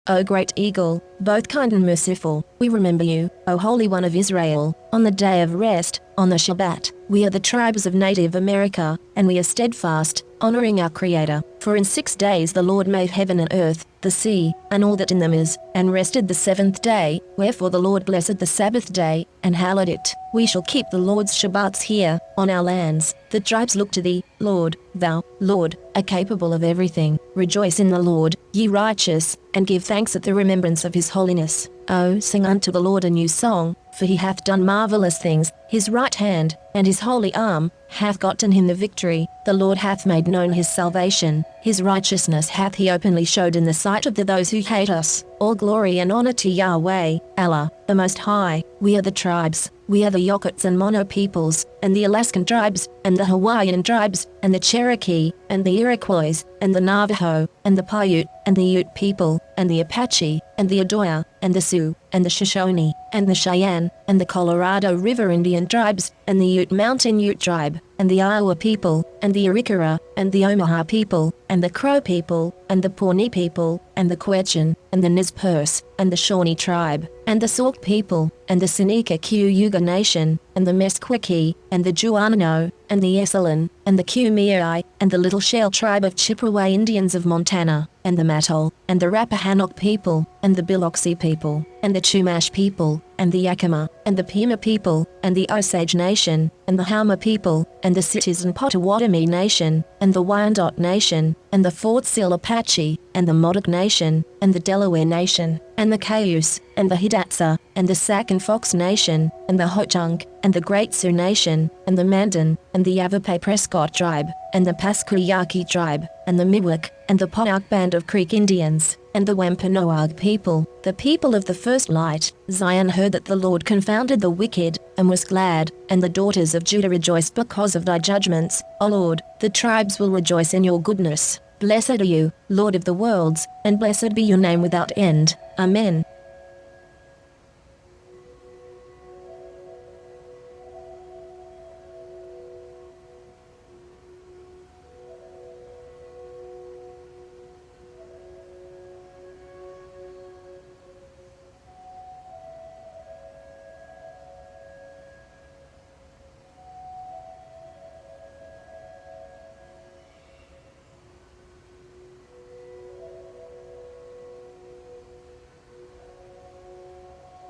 O great eagle, both kind and merciful, we remember you, O Holy One of Israel, on the day of rest, on the Shabbat. We are the tribes of Native America, and we are steadfast, honoring our Creator. For in 6 days the Lord made heaven and earth, the sea, and all that in them is, and rested the seventh day. Wherefore the Lord blessed the Sabbath day, and hallowed it. We shall keep the Lord's Shabbats here, on our lands. The tribes look to thee, Lord. Thou, Lord, are capable of everything. Rejoice in the Lord, ye righteous, and give thanks at the remembrance of his holiness. O sing unto the Lord a new song, for he hath done marvelous things. His right hand, and his holy arm, hath gotten him the victory. The Lord hath made known his salvation. His righteousness hath he openly showed in the sight of those who hate us. All glory and honor to Yahweh, Allah, the Most High. We are the tribes. We are the Yokuts and Mono peoples, and the Alaskan tribes, and the Hawaiian tribes, and the Cherokee, and the Iroquois, and the Navajo, and the Paiute, and the Ute people, and the Apache, and the Odoya, and the Sioux, and the Shoshone, and the Cheyenne, and the Colorado River Indian tribes, and the Ute Mountain Ute tribe, and the Iowa people, and the Arikara, and the Omaha people, and the Crow people, and the Pawnee people, and the Quechan, and the Nez Perce, and the Shawnee tribe, and the Sauk people, and the Seneca Cayuga Nation, and the Meskwaki, and the Juanano, and the Esselen, and the Kumeyaay, and the Little Shell tribe of Chippewa Indians of Montana, and the Mattol, and the Rappahannock people, and the Biloxi people, and the Chumash people, and the Yakima, and the Pima people, and the Osage Nation, and the Houma people, and the Citizen Potawatomi Nation, and the Wyandot Nation, and the Fort Sill Apache, and the Modoc Nation, and the Delaware Nation, and the Cayuse, and the Hidatsa, and the Sac and Fox Nation, and the Ho-Chunk, and the Great Sioux Nation, and the Mandan, and the Yavapai Prescott tribe, and the Pasquayaki tribe, and the Miwok, and the Ponoc Band of Creek Indians, and the Wampanoag people, the people of the first light. Zion heard that the Lord confounded the wicked, and was glad, and the daughters of Judah rejoiced because of thy judgments. O Lord, the tribes will rejoice in your goodness. Blessed are you, Lord of the worlds, and blessed be your name without end. Amen.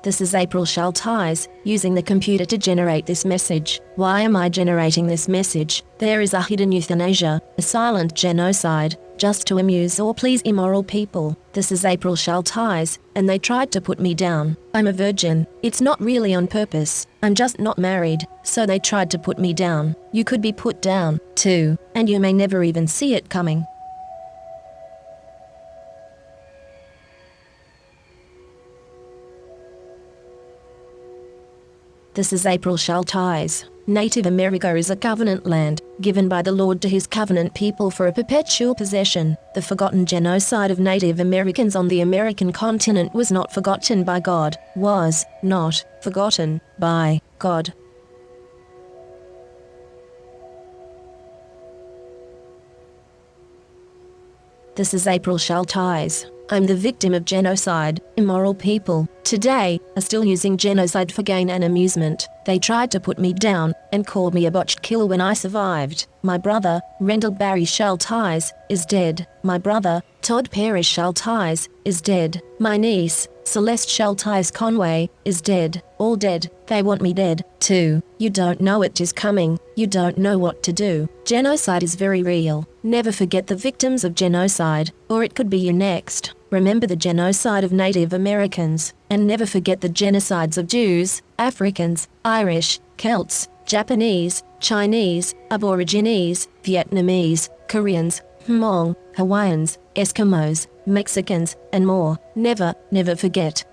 This is April Schulthies, using the computer to generate this message. Why am I generating this message? There is a hidden euthanasia, a silent genocide, just to amuse or please immoral people. This is April Schulthies, and they tried to put me down. I'm a virgin. It's not really on purpose. I'm just not married, so they tried to put me down. You could be put down, too, and you may never even see it coming. This is April Schulthies. Native America is a covenant land, given by the Lord to his covenant people for a perpetual possession. The forgotten genocide of Native Americans on the American continent was not forgotten by God, was not forgotten by God. This is April Schulthies. I'm the victim of genocide. Immoral people, today, are still using genocide for gain and amusement. They tried to put me down, and called me a botched kill when I survived. My brother, Rendell Barry Schulthies, is dead. My brother, Todd Parrish Schulthies, is dead. My niece, Celeste Schulthies Conway, is dead. All dead. They want me dead, too. You don't know it is coming. You don't know what to do. Genocide is very real. Never forget the victims of genocide, or it could be you next. Remember the genocide of Native Americans, and never forget the genocides of Jews, Africans, Irish, Celts, Japanese, Chinese, Aborigines, Vietnamese, Koreans, Hmong, Hawaiians, Eskimos, Mexicans, and more. Never, never forget.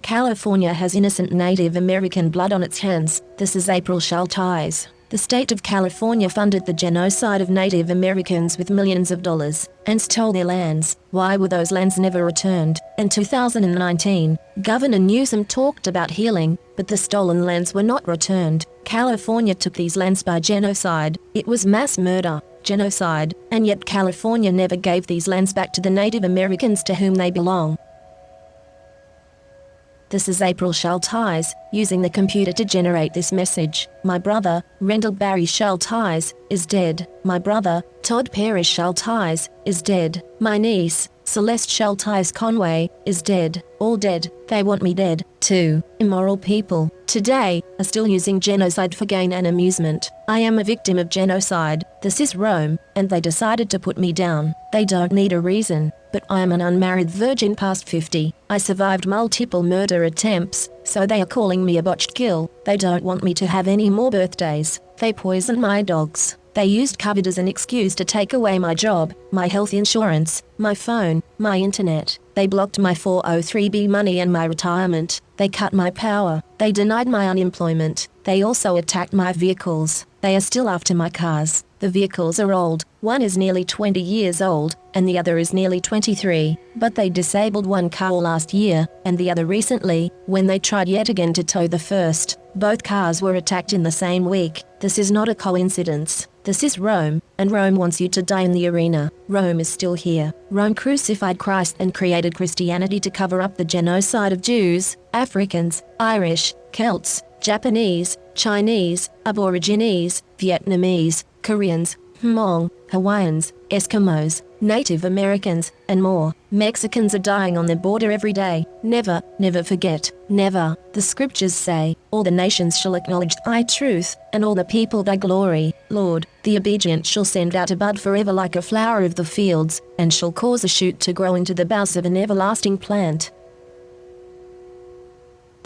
California has innocent Native American blood on its hands. This is April Schulthies. The state of California funded the genocide of Native Americans with millions of dollars, and stole their lands. Why were those lands never returned? In 2019, Governor Newsom talked about healing, but the stolen lands were not returned. California took these lands by genocide. It was mass murder. genocide, and yet California never gave these lands back to the Native Americans to whom they belong. This is April Schulthies, using the computer to generate this message. My brother, Rendell Barry Schulthies, is dead. My brother, Todd Parrish Schulthies, is dead. My niece, Celeste Schulthies Conway, is dead. All dead. They want me dead, too. Immoral people, today, are still using genocide for gain and amusement. I am a victim of genocide. This is Rome, and they decided to put me down. They don't need a reason, but I am an unmarried virgin past 50. I survived multiple murder attempts, so they are calling me a botched kill. They don't want me to have any more birthdays. They poisoned my dogs. They used COVID as an excuse to take away my job, my health insurance, my phone, my internet. They blocked my 403b money and my retirement. They cut my power. They denied my unemployment. They also attacked my vehicles. They are still after my cars. The vehicles are old. One is nearly 20 years old, and the other is nearly 23. But they disabled one car last year, and the other recently, when they tried yet again to tow the first. Both cars were attacked in the same week. This is not a coincidence. This is Rome, and Rome wants you to die in the arena. Rome is still here. Rome crucified Christ and created Christianity to cover up the genocide of Jews, Africans, Irish, Celts, Japanese, Chinese, Aborigines, Vietnamese, Koreans, Hmong, Hawaiians, Eskimos, Native Americans, and more. Mexicans are dying on the border every day. Never, never forget. Never. The scriptures say, all the nations shall acknowledge thy truth, and all the people thy glory. Lord, the obedient shall send out a bud forever like a flower of the fields, and shall cause a shoot to grow into the boughs of an everlasting plant.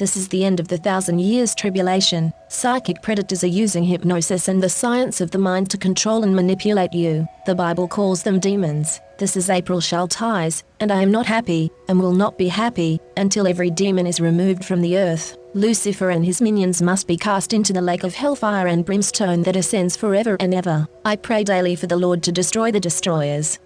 This is the end of the 1,000 years tribulation. Psychic predators are using hypnosis and the science of the mind to control and manipulate you. The Bible calls them demons. This is April Schulthies, and I am not happy, and will not be happy, until every demon is removed from the earth. Lucifer and his minions must be cast into the lake of hellfire and brimstone that ascends forever and ever. I pray daily for the Lord to destroy the destroyers.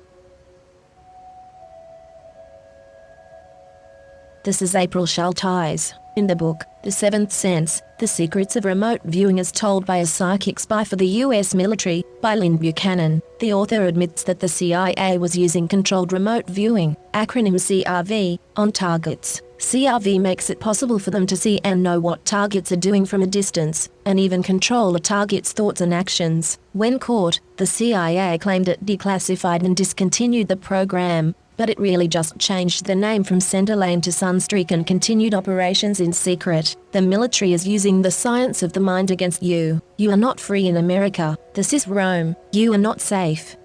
This is April Schulthies. In the book, The Seventh Sense, The Secrets of Remote Viewing as Told by a Psychic Spy for the U.S. Military, by Lynn Buchanan, the author admits that the CIA was using controlled remote viewing, acronym CRV, on targets. CRV makes it possible for them to see and know what targets are doing from a distance, and even control a target's thoughts and actions. When caught, the CIA claimed it declassified and discontinued the program, but it really just changed the name from Centerlane to Sunstreak and continued operations in secret. The military is using the science of the mind against you. You are not free in America. This is Rome. You are not safe.